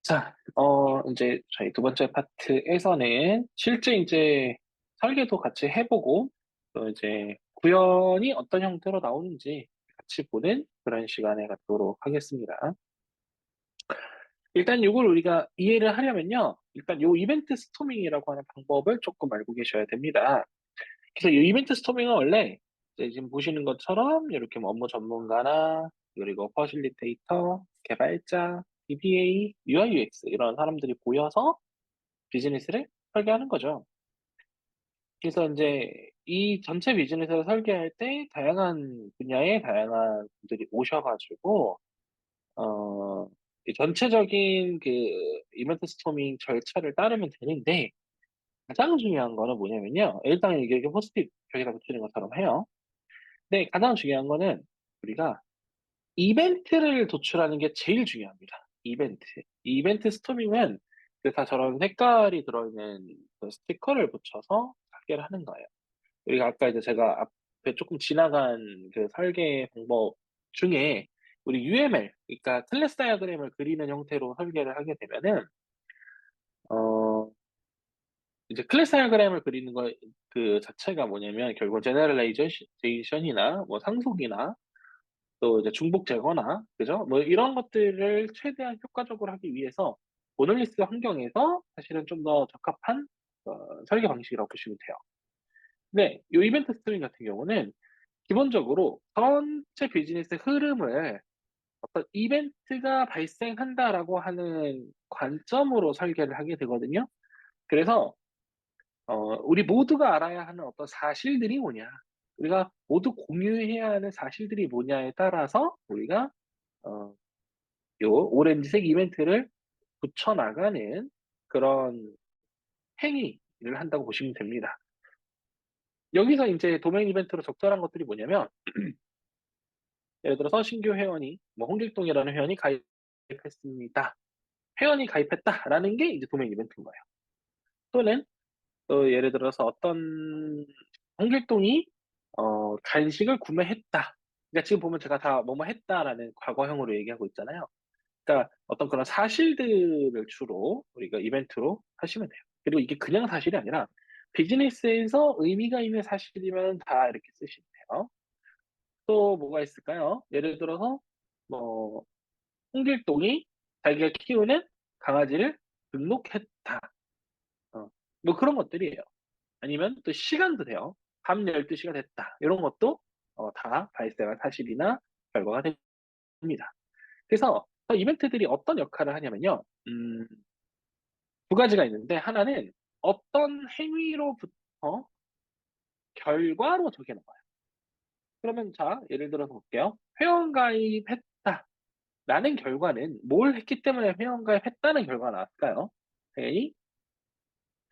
자, 이제 저희 두 번째 파트에서는 실제 이제 설계도 같이 해보고, 또 이제 구현이 어떤 형태로 나오는지 같이 보는 그런 시간을 갖도록 하겠습니다. 일단 이걸 우리가 이해를 하려면요. 일단 요 이벤트 스토밍이라고 하는 방법을 조금 알고 계셔야 됩니다. 그래서 이 이벤트 스토밍은 원래 이제 지금 보시는 것처럼 이렇게 뭐 업무 전문가나 그리고 퍼실리테이터, 개발자, DBA, UI, UX 이런 사람들이 모여서 비즈니스를 설계하는 거죠. 그래서 이제 이 전체 비즈니스를 설계할 때 다양한 분야의 다양한 분들이 오셔가지고 이 전체적인 그 이벤트 스토밍 절차를 따르면 되는데 가장 중요한 거는 뭐냐면요. 일단 이게 포스트잇 벽에다 붙이는 것처럼 해요. 근데 가장 중요한 거는 우리가 이벤트를 도출하는 게 제일 중요합니다. 이벤트. 이 이벤트 스토밍은 그다 저런 색깔이 들어있는 그 스티커를 붙여서 설계를 하는 거예요. 우리가 아까 이제 제가 앞에 조금 지나간 그 설계 방법 중에 우리 UML, 그러니까 클래스 다이어그램을 그리는 형태로 설계를 하게 되면은, 어, 이제 클래스 다이어그램을 그리는 거 그 자체가 뭐냐면 결국 제너럴라이제이션이나 뭐 상속이나 또 이제 중복 제거나 그죠? 뭐 이런 것들을 최대한 효과적으로 하기 위해서 모놀리스 환경에서 사실은 좀 더 적합한 설계 방식이라고 보시면 돼요. 근데 이 이벤트 스트링 같은 경우는 기본적으로 전체 비즈니스 흐름을 어떤 이벤트가 발생한다라고 하는 관점으로 설계를 하게 되거든요. 그래서 우리 모두가 알아야 하는 어떤 사실들이 뭐냐, 우리가 모두 공유해야 하는 사실들이 뭐냐에 따라서 우리가 어, 요 오렌지색 이벤트를 붙여나가는 그런 행위를 한다고 보시면 됩니다. 여기서 이제 도메인 이벤트로 적절한 것들이 뭐냐면, 예를 들어서 신규 회원이, 뭐, 홍길동이라는 회원이 가입했습니다. 회원이 가입했다라는 게 이제 도메인 이벤트인 거예요. 또는, 또 예를 들어서 어떤 홍길동이, 간식을 구매했다. 그러니까 지금 보면 제가 다 뭐뭐 했다라는 과거형으로 얘기하고 있잖아요. 그러니까 어떤 그런 사실들을 주로 우리가 이벤트로 하시면 돼요. 그리고 이게 그냥 사실이 아니라 비즈니스에서 의미가 있는 사실이면 다 이렇게 쓰시면 돼요. 또 뭐가 있을까요? 예를 들어서 뭐 홍길동이 자기가 키우는 강아지를 등록했다. 어, 뭐 그런 것들이에요. 아니면 또 시간도 돼요. 밤 12시가 됐다. 이런 것도 다 발생한 사실이나 결과가 됩니다. 그래서 이벤트들이 어떤 역할을 하냐면요. 두 가지가 있는데 하나는 어떤 행위로부터 결과로 적용해요. 그러면 자, 예를 들어서 볼게요. 회원가입했다. 라는 결과는 뭘 했기 때문에 회원가입했다는 결과가 나왔을까요? 당연히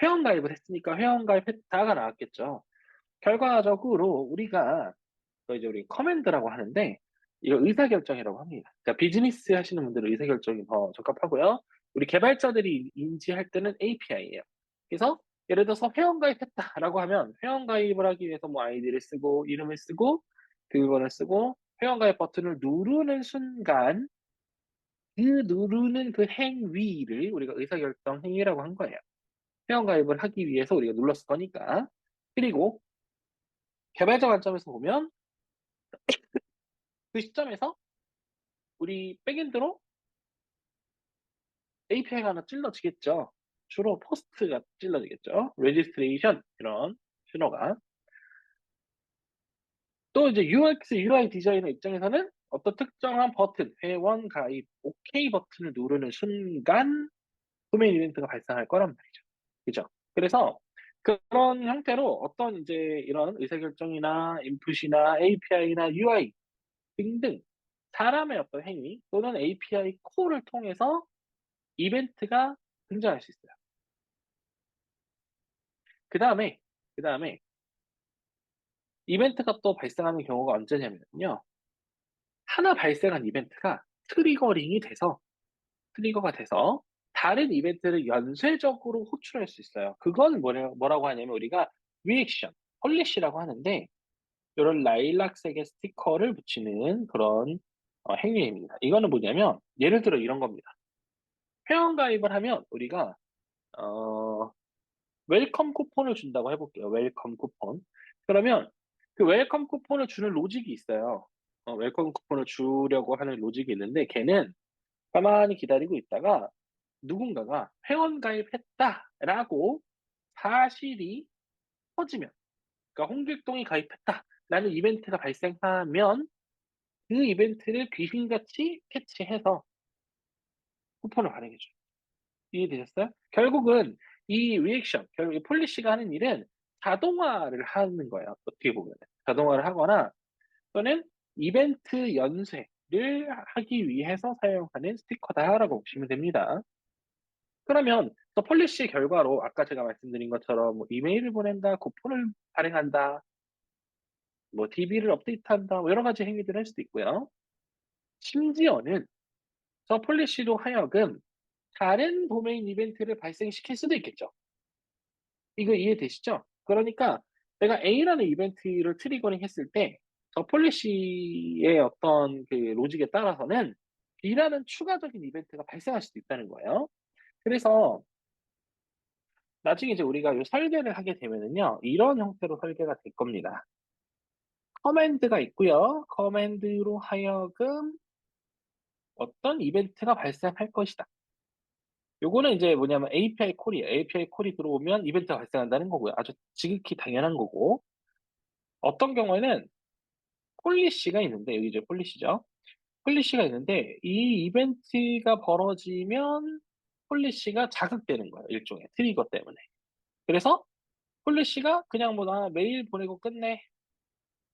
회원가입을 했으니까 회원가입했다가 나왔겠죠. 결과적으로 우리가 또 이제 우리 커맨드라고 하는데 이거 의사결정이라고 합니다. 그러니까 비즈니스 하시는 분들은 의사결정이 더 적합하고요. 우리 개발자들이 인지할 때는 API예요. 그래서 예를 들어서 회원가입했다라고 하면 회원가입을 하기 위해서 뭐 아이디를 쓰고 이름을 쓰고 비밀번호를 쓰고 회원가입 버튼을 누르는 순간 그 누르는 그 행위를 우리가 의사결정 행위라고 한 거예요. 회원가입을 하기 위해서 우리가 눌렀을 거니까. 그리고 개발자 관점에서 보면 그 시점에서 우리 백엔드로 API가 하나 찔러지겠죠. 주로 포스트가 찔러지겠죠. 레지스트레이션 이런 신호가. 또 이제 UX, UI 디자이너 입장에서는 어떤 특정한 버튼, 회원 가입, OK 버튼을 누르는 순간 도메인 이벤트가 발생할 거란 말이죠. 그죠? 그래서 그런 형태로 어떤 이제 이런 의사결정이나 인풋이나 API나 UI 등등 사람의 어떤 행위 또는 API 콜을 통해서 이벤트가 등장할 수 있어요. 그 다음에, 그 다음에, 이벤트가 또 발생하는 경우가 언제냐면요. 하나 발생한 이벤트가 트리거가 돼서, 다른 이벤트를 연쇄적으로 호출할 수 있어요. 그건 뭐라고 하냐면, 우리가 리액션, 펄리시라고 하는데, 이런 라일락색의 스티커를 붙이는 그런 행위입니다. 이거는 뭐냐면, 예를 들어 이런 겁니다. 회원 가입을 하면 우리가 어, 웰컴 쿠폰을 준다고 해볼게요. 웰컴 쿠폰. 그러면 그 웰컴 쿠폰을 주는 로직이 있어요. 웰컴 쿠폰을 주려고 하는 로직이 있는데 걔는 가만히 기다리고 있다가 누군가가 회원 가입했다라고 사실이 퍼지면, 그러니까 홍길동이 가입했다라는 이벤트가 발생하면 그 이벤트를 귀신같이 캐치해서 쿠폰을 발행해줘요. 이해되셨어요? 결국은 이 리액션, 결국 이 폴리시가 하는 일은 자동화를 하는 거예요. 어떻게 보면. 자동화를 하거나 또는 이벤트 연쇄를 하기 위해서 사용하는 스티커다라고 보시면 됩니다. 그러면 또 폴리시 결과로 아까 제가 말씀드린 것처럼 뭐 이메일을 보낸다, 쿠폰을 발행한다, 뭐 DB를 업데이트한다, 뭐 여러 가지 행위들을 할 수도 있고요. 심지어는 저 폴리시로 하여금 다른 도메인 이벤트를 발생시킬 수도 있겠죠. 이거 이해되시죠? 그러니까 내가 A라는 이벤트를 트리거링 했을 때 저 폴리시의 어떤 그 로직에 따라서는 B라는 추가적인 이벤트가 발생할 수도 있다는 거예요. 그래서 나중에 이제 우리가 이 설계를 하게 되면은요, 이런 형태로 설계가 될 겁니다. 커맨드가 있고요. 커맨드로 하여금 어떤 이벤트가 발생할 것이다. 요거는 이제 뭐냐면 API 콜이에요. API 콜이 들어오면 이벤트가 발생한다는 거고요. 아주 지극히 당연한 거고. 어떤 경우에는 폴리시가 있는데, 여기 이제 폴리시죠. 폴리시가 있는데, 이 이벤트가 벌어지면 폴리시가 자극되는 거예요. 일종의 트리거 때문에. 그래서 폴리시가 그냥 뭐 나 메일 보내고 끝내.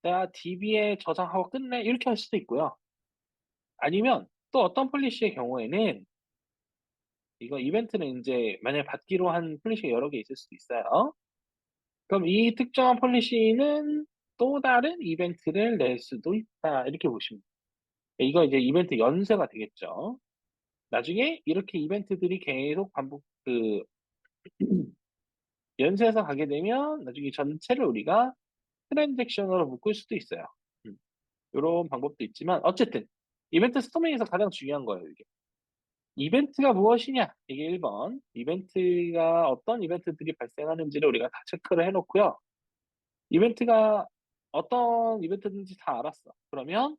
내가 DB에 저장하고 끝내. 이렇게 할 수도 있고요. 아니면 또 어떤 폴리시의 경우에는 이거 이벤트는 이제 만약에 받기로 한 폴리시가 여러 개 있을 수도 있어요. 그럼 이 특정한 폴리시는 또 다른 이벤트를 낼 수도 있다. 이렇게 보시면 돼요. 이거 이제 이벤트 연쇄가 되겠죠. 나중에 이렇게 이벤트들이 계속 반복, 연쇄해서 가게 되면 나중에 전체를 우리가 트랜잭션으로 묶을 수도 있어요. 이런 방법도 있지만, 어쨌든, 이벤트 스토밍에서 가장 중요한 거예요, 이게. 이벤트가 무엇이냐? 이게 1번. 이벤트가 어떤 이벤트들이 발생하는지를 우리가 다 체크를 해놓고요. 이벤트가 어떤 이벤트든지 다 알았어. 그러면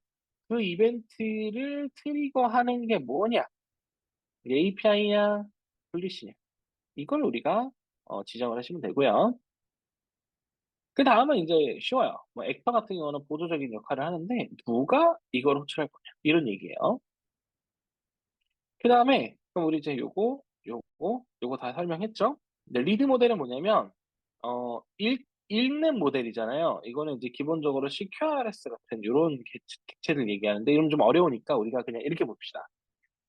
그 이벤트를 트리거하는 게 뭐냐? API냐, 폴리시냐? 이걸 우리가 지정을 하시면 되고요. 그 다음은 이제 쉬워요. 뭐 액터 같은 경우는 보조적인 역할을 하는데 누가 이걸 호출할 거냐? 이런 얘기예요. 그 다음에 그럼 우리 이제 요거 다 설명했죠? 근데 리드 모델은 뭐냐면 읽는 모델이잖아요. 이거는 이제 기본적으로 CQRS 같은 이런 객체를 얘기하는데 이런 좀 어려우니까 우리가 그냥 이렇게 봅시다.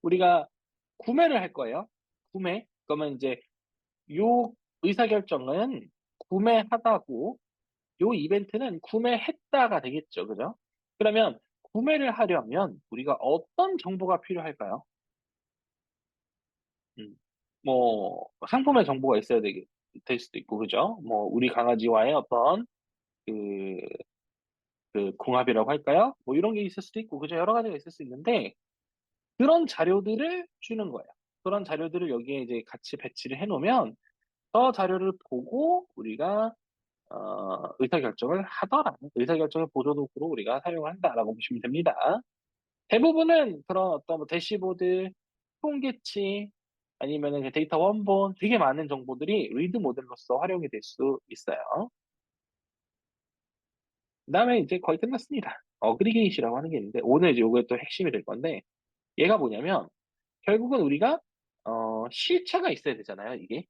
우리가 구매를 할 거예요. 구매. 그러면 이제 요 의사결정은 구매하다고, 요 이벤트는 구매했다가 되겠죠. 그죠? 그러면 구매를 하려면 우리가 어떤 정보가 필요할까요? 음, 뭐 상품의 정보가 있어야 될 수도 있고, 그죠? 뭐 우리 강아지와의 어떤 그, 그 궁합이라고 할까요? 뭐 이런 게 있을 수도 있고, 그죠? 여러 가지가 있을 수 있는데 그런 자료들을 주는 거예요. 그런 자료들을 여기에 이제 같이 배치를 해놓으면 저 자료를 보고 우리가 의사결정을 하더라는 의사결정의 보조도구로 우리가 사용을 한다라고 보시면 됩니다. 대부분은 그런 어떤 뭐 대시보드, 통계치, 아니면은 그 데이터 원본 되게 많은 정보들이 리드 모델로서 활용이 될 수 있어요. 그다음에 이제 거의 끝났습니다. 어그리게이시라고 하는 게 있는데 오늘 이제 요게 또 핵심이 될 건데 얘가 뭐냐면 결국은 우리가 실체가 있어야 되잖아요, 이게.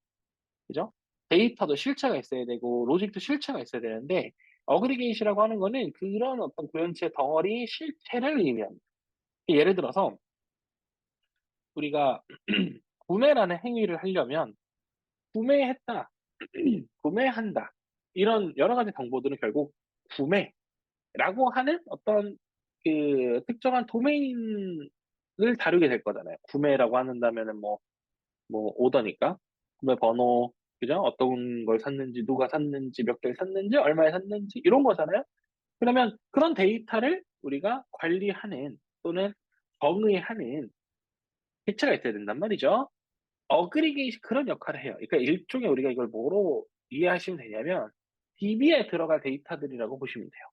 그죠? 데이터도 실체가 있어야 되고 로직도 실체가 있어야 되는데 어그리게이시라고 하는 거는 그런 어떤 고연체 덩어리 실체를 의미합니다. 예를 들어서 우리가 구매라는 행위를 하려면 구매했다, 구매한다 이런 여러 가지 정보들은 결국 구매라고 하는 어떤 그 특정한 도메인을 다루게 될 거잖아요. 구매라고 한다면은 뭐 오더니까 구매 번호, 그죠? 어떤 걸 샀는지, 누가 샀는지, 몇 개를 샀는지, 얼마에 샀는지 이런 거잖아요. 그러면 그런 데이터를 우리가 관리하는 또는 정의하는 객체가 있어야 된단 말이죠. 어그리게이션 그런 역할을 해요. 그러니까 일종의 우리가 이걸 뭐로 이해하시면 되냐면 DB에 들어갈 데이터들이라고 보시면 돼요.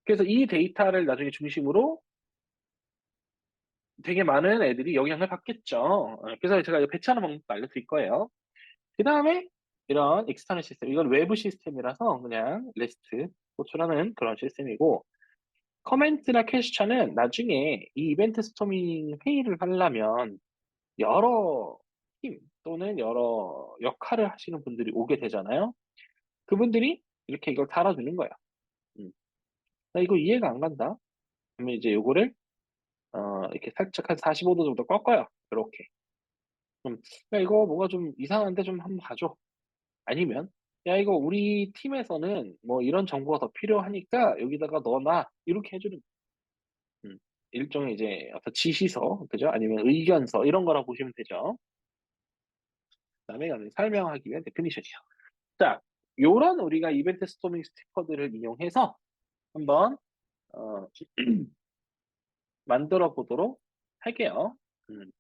그래서 이 데이터를 나중에 중심으로 되게 많은 애들이 영향을 받겠죠. 그래서 제가 이거 배치하는 방법도 알려드릴 거예요. 그 다음에 이런 익스터널 시스템, 이건 외부 시스템이라서 그냥 레스트 호출하는 그런 시스템이고, 커멘트나 퀘스천은 나중에 이 이벤트 스토밍 회의를 하려면 여러 팀 또는 여러 역할을 하시는 분들이 오게 되잖아요. 그분들이 이렇게 이걸 달아주는 거예요. 음. 나 이거 이해가 안 간다. 그러면 이제 요거를 이렇게 살짝 한 45도 정도 꺾어요. 이렇게. 야, 이거 뭐가 좀 이상한데 좀 한번 봐줘. 아니면, 야, 이거 우리 팀에서는 뭐 이런 정보가 더 필요하니까 여기다가 넣어놔. 이렇게 해주는, 음, 일종의 이제 어떤 지시서, 그죠? 아니면 의견서, 이런 거라고 보시면 되죠. 그다음에 설명하기 위한 데피니션이요. 자, 요런 우리가 이벤트 스토밍 스티커들을 이용해서 한번, 어, 만들어 보도록 할게요. 음.